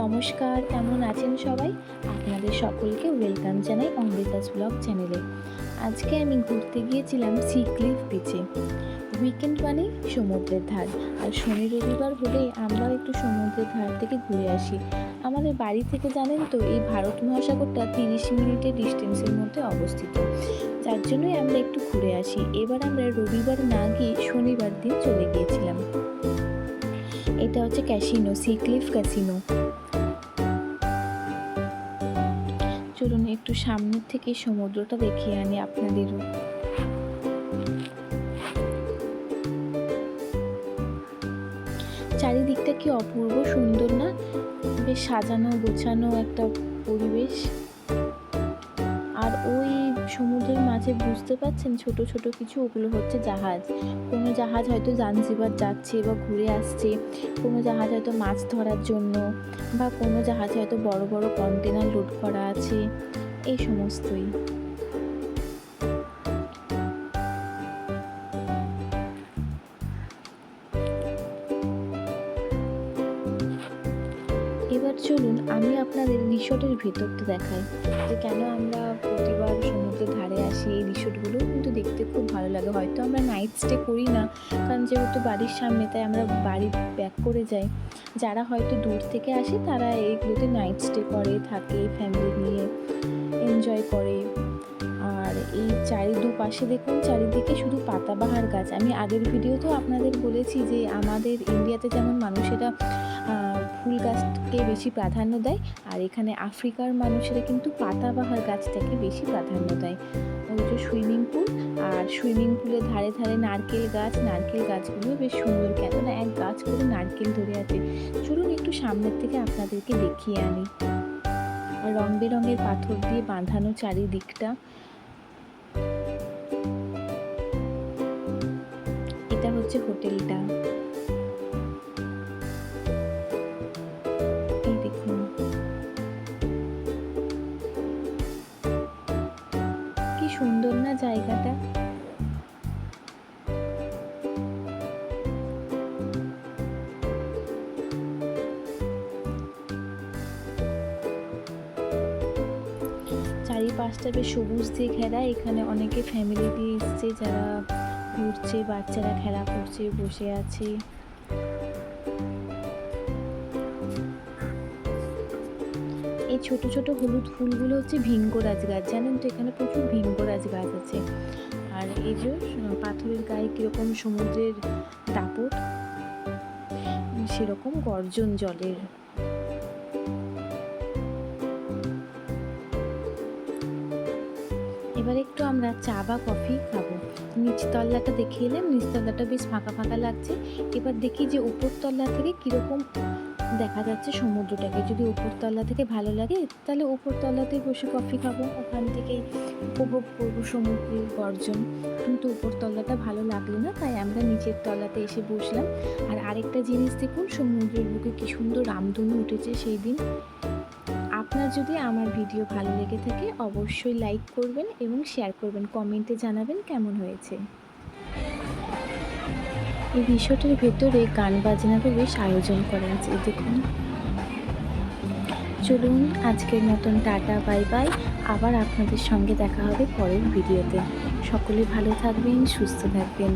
নমস্কার, কেমন আছেন সবাই? আপনাদের সকলকে ওয়েলকাম জানাই অমৃতাস ব্লগ চ্যানেলে। আজকে আমি ঘুরতে গিয়েছিলাম সি ক্লিফ বিচে। উইকেন্ড মানেই সমুদ্রের ধার, আর শনি রবিবার হলেই আমরা একটু সমুদ্রের ধার থেকে ঘুরে আসি। আমাদের বাড়ি থেকে জানেন তো এই ভারত মহাসাগরটা 30 মিনিটের ডিস্টেন্সের মধ্যে অবস্থিত, যার জন্যই আমরা একটু ঘুরে আসি। এবার আমরা রবিবার না গিয়ে শনিবার দিন চলে গিয়েছিলাম। এটা হচ্ছে ক্যাসিনো, সি ক্লিফ ক্যাসিনো। চলুন একটু সামনের থেকে সমুদ্রটা দেখিয়ে আনি আপনাদেরও। চারিদিকটা কি অপূর্ব সুন্দর না? বেশ সাজানো গোছানো একটা পরিবেশ। আর ওই সমুদ্রের মাঝে বুঝতে পারছেন ছোট ছোট কিছু, ওগুলো হচ্ছে জাহাজ। কোনো জাহাজ হয়তো জাঞ্জিবার যাচ্ছে বা ঘুরে আসছে, কোনো জাহাজ হয়তো মাছ ধরার জন্য, বা কোনো জাহাজে হয়তো বড় বড় কন্টেনার লোড করা আছে, এই সমস্তই। এবার চলুন আমি আপনাদের রিসোর্টের ভেতরটা দেখাই, যে কেন আমরা প্রতিবার সমুদ্রের ধারে আসি। এই রিসোর্টগুলো কিন্তু দেখতে খুব ভালো লাগে। হয়তো আমরা নাইট স্টে করি না, কারণ যেহেতু বাড়ির সামনে, তাই আমরা বাড়ি ব্যাক করে যাই। যারা হয়তো দূর থেকে আসে তারা এইগুলোতে নাইট স্টে করে, থাকে, ফ্যামিলি নিয়ে এনজয় করে। আর এই দুপাশে দেখুন, চারিদিকে শুধু পাতাবাহার গাছ। আমি আগের ভিডিওতেও আপনাদের বলেছি যে আমাদের ইন্ডিয়াতে যেমন মানুষেরা ফুল গাছকে বেশি প্রাধান্য দেয়, আর এখানে আফ্রিকার মানুষেরা কিন্তু পাতাবাহার গাছটাকে বেশি প্রাধান্য দেয়। ওই যে সুইমিং পুল, আর সুইমিং পুলের ধারে ধারে নারকেল গাছগুলো বেশ সুন্দর, কেননা এক গাছ করে নারকেল ধরে আছে। চলুন একটু সামনের থেকে আপনাদেরকে দেখিয়ে আনি। আর রং বেরঙের পাথর দিয়ে বাঁধানো চারিদিকটা। এটা হচ্ছে হোটেলটা। এই দেখুন কি সুন্দর না জায়গাটা। চারিপাশটা বেশ সবুজ দিয়ে ঘেরা। এখানে অনেকে ফ্যামিলি দিয়ে এসছে, যারা ঘুরছে, বাচ্চারা খেলা করছে, বসে আছে। এই ছোট ছোট হলুদ ফুলগুলো হচ্ছে ভিঙ্গরাজ গাছ, জানেন তো এখানে প্রচুর ভিঙ্গরাজ গাছ আছে। আর এই যে পাথরের গায়ে কিরকম সমুদ্রের দাপট, সেরকম গর্জন জলের। এবার একটু আমরা চা বা কফি খাবো। নিচতলাটা দেখে এলাম, নিচতলাটা বেশ ফাঁকা ফাঁকা লাগছে। এবার দেখি যে উপরতলা থেকে কীরকম দেখা যাচ্ছে সমুদ্রটাকে। যদি উপরতলা থেকে ভালো লাগে তাহলে উপরতলাতে বসে কফি খাবো, ওখান থেকে উপভোগ করবো সমুদ্রের গর্জন। কিন্তু উপরতলাটা ভালো লাগলো না, তাই আমরা নিচের তলাতে এসে বসলাম। আর আরেকটা জিনিস দেখুন, সমুদ্রের বুকে কী সুন্দর রামধনু উঠেছে সেই দিন। আপনার যদি আমার ভিডিও ভালো লেগে থাকে অবশ্যই লাইক করবেন এবং শেয়ার করবেন, কমেন্টে জানাবেন কেমন হয়েছে। এই রিসোর্টের ভেতরে গান বাজনারও বেশ আয়োজন করা আছে, দেখুন। চলুন আজকের মতন টাটা, বাই বাই। আবার আপনাদের সঙ্গে দেখা হবে পরের ভিডিওতে। সকলে ভালো থাকবেন, সুস্থ থাকবেন।